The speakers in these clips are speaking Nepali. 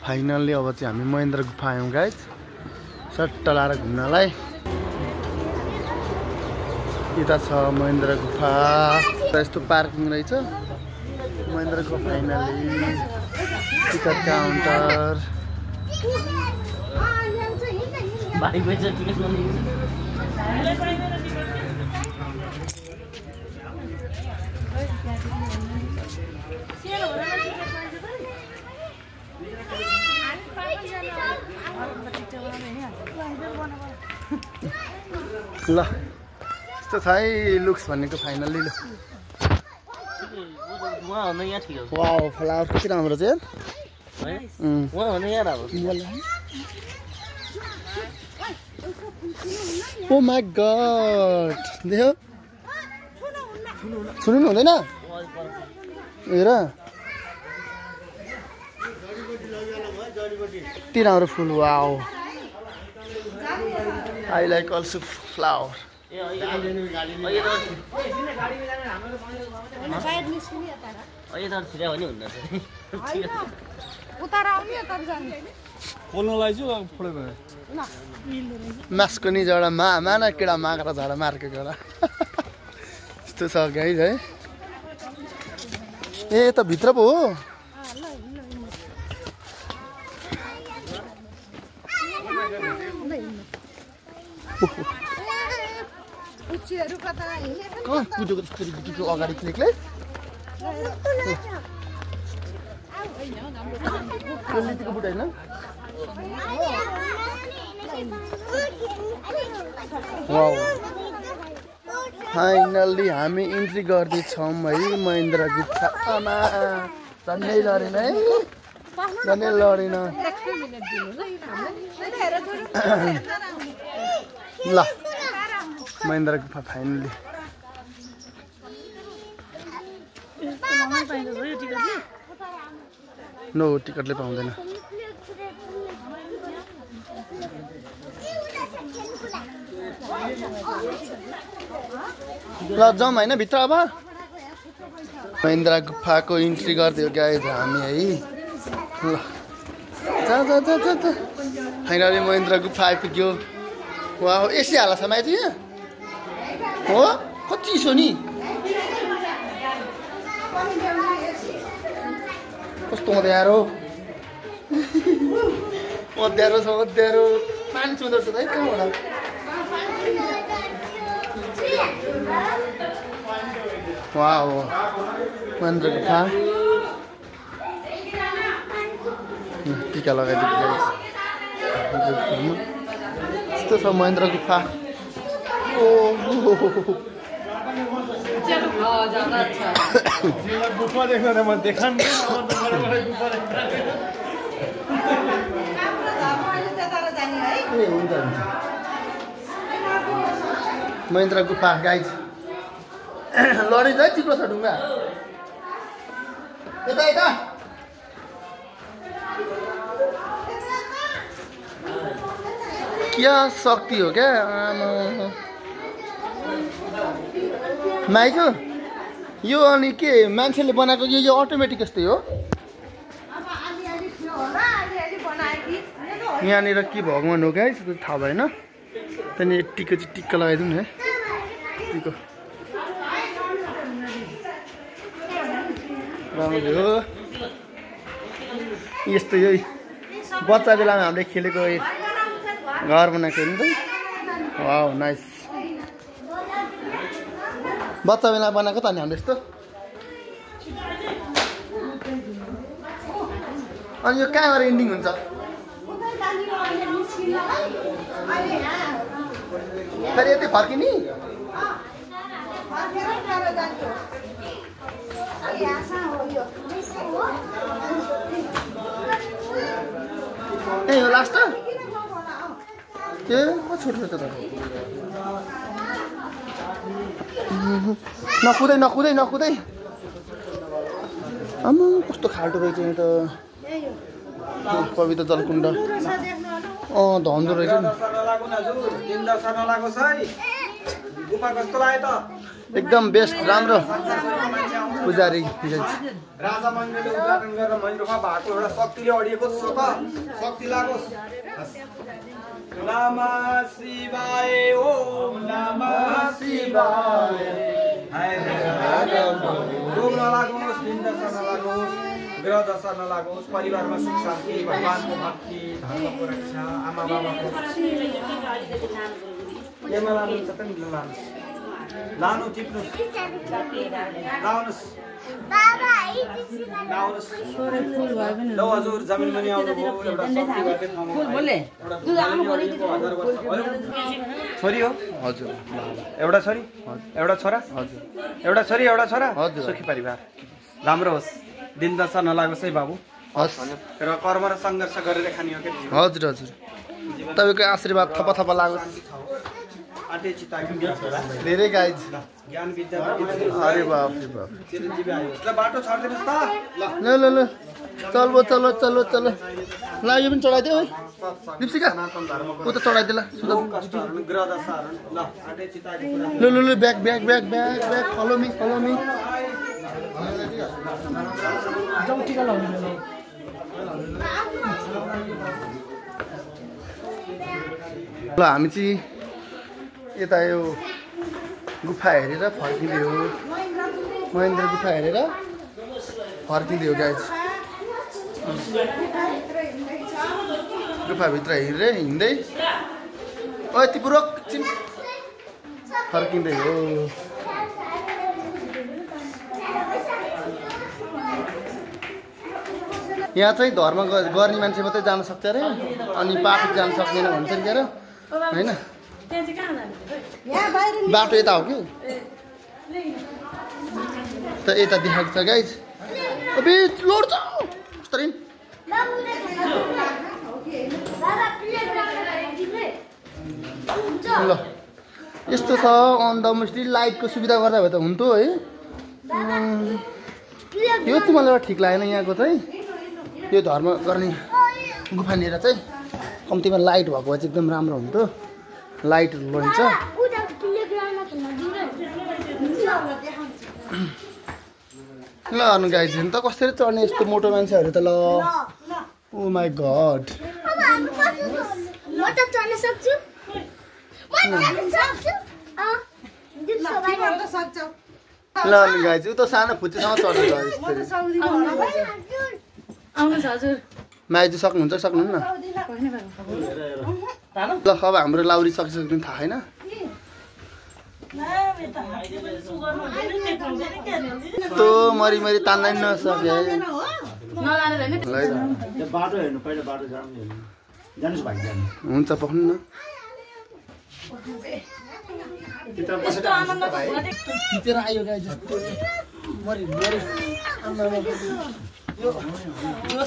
फाइनल्ली अब चाहिँ हामी महेन्द्र गुफा आयौँ गाइज सट्ट लाएर घुम्नलाई यता छ महेन्द्र गुफा यस्तो पार्किङ रहेछ महेन्द्र गुफा फाइनल्ली टिकट काउन्टर ल यस्तो छ है लुक्स भनेको फाइनल्ली ल वाउ फ्लावर कति राम्रो छ यार ओ माई गॉड देखो सुन्नु हुँदैन हेर यति राम्रो फुल wow I like also flower मासको नि झडा माना केडा मागेर झडा मार्के गरा यस्तो छ गाइज है ए त भित्र पो हो कुदेको त्यसरी गिटीको अगाडि क्लिकले लिटीको बुट होइन फाइनल्ली हामी इन्ट्री गर्दैछौँ है महेन्द्र गुफा आमा झन्डै लडेन है झन्डै लडेन ल महेन्द्र गुफा फाइनल्ली नो टिकटले पाउँदैन ल जाउँ होइन भित्र अब महेन्द्र गुफाको इन्ट्री गरिदियो गाइज हामी है ल जा फाइनली महेन्द्र गुफा आइपुग्यो वा एसी हाल्ला छ माइती यहाँ हो कति चिसो नि कस्तो अँध्यारो अँध्यारो छ अँध्यारो पानी चुँदो रहेछ है कहाँबाट वाउ महेन्द्र गुफा टिका लगाइदिएको यस्तो छ महेन्द्र गुफा गुफा देख्न म देखान महेन्द्र गुफा गाइज लडिन्छ है चिप्लो छ ढुङ्गा यता यता क्या शक्ति हो क्या माइजू यो अनि के मान्छेले बनाएको यो अटोमेटिक जस्तै हो यहाँनिर के भगवान हो गाइस त्यो थाहा भएन त्यहाँनिर टिका चाहिँ टिक्का लगाइदिउँ न है टिको राम्रो हो यस्तो यही बच्चा बेलामा हामीले खेलेको घर बनाएको नि त वाउ नाइस बच्चा बेला बनाएको त नि हामीले यस्तो अनि यो कहाँ गएर इन्डिङ हुन्छ फेरि यति फर्किने ए हो लास्ट ए छोटो छ त नकुदै नकुदै नकुदै आमा कस्तो खाल्टो रहेछ नि त पवित्र जलकुण्ड धन्दो रहेछ नि गुफा कस्तो लाग्यो त एकदम बेस्ट राम्रो पुजारी राजा महेन्द्रले उद्घाटन गरेर महेन्द्रखा भएको एउटा शक्तिले अडिएको छ त शक्ति लागोस् नमः शिवाय ओम नमः शिवाय रोग नलागोस् निन्दा नलागोस् ग्रह दशा नलागोस् परिवारमा सुख शान्ति भगवानको भक्ति धर्मको रक्षा आमा बाबाको केमा लानुहुन्छ त नि लानुहोस् लानु टिप्नु लाउनुहोस् ल हजुर जमिनमा नि आउनुभयो एउटा शक्ति छोरी हो हजुर एउटा छोरी एउटा छोरा हजुर एउटा छोरी एउटा छोरा हजुर सुखी परिवार राम्रो होस् दिन दशा नलागोस् है बाबु हस् र कर्म र सङ्घर्ष गरेर खाने हो कि हजुर हजुर तपाईँको आशीर्वाद थप थप लागोस् धेरै गाइज ज्ञान विद्या अरे बाप रे बाप चिरञ्जीवी आयो ल बाटो छाड्दिनुहोस् त ल ल ल चलो चलो चलो चलो ल यो पनि चढाइदियो है दिप्सिका ऊ त चढाइदियो ग्रह दशाहरू ल आटे चिताको कुरा ल ल ल back back back back back follow me जाऊ टिका लाउनु ल हामी चाहिँ यता यो गुफा हेरेर फर्किँदै हो महेन्द्र गुफा हेरेर फर्किँदै हो गाइज गुफाभित्र हिँड्दै यतिपूर्वक फर्किँदै हो यहाँ चाहिँ धर्म गर्ने मान्छे मात्रै जान सक्छ अरे अनि पापी जान सक्दैन भन्छ नि क्या होइन बाटो यता हो कि त यता देखाएको छ गाइज अबे लोड्छ ल यस्तो छ अन द मुस्टी लाइटको सुविधा गर्दा भए त हुन्थ्यो है यो चाहिँ मलाई ठिक लागेन यहाँको चाहिँ यो धर्म गर्ने गुफानिर चाहिँ कम्तीमा लाइट भएको भए चाहिँ एकदम राम्रो हुन्थ्यो लाइटहरू लैन्छ ल अनु गाइज त कसरी चढ्ने यस्तो मोटो मान्छेहरू त ल ओ माई गड ल अनु गाइज ऊ त सानो फुच्चीसँग चढ्नु भयो माइजू सक्नुहुन्छ सक्नुहुन्न ल अब हाम्रो लाउरी सकिसक्नु थाहा छैन यस्तो मरी तान्दै नसके हुन्छ पक्नु न खिचेर आयो गाई जस्तो मरी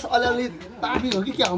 अलिअलि पापी हो कि क्या हो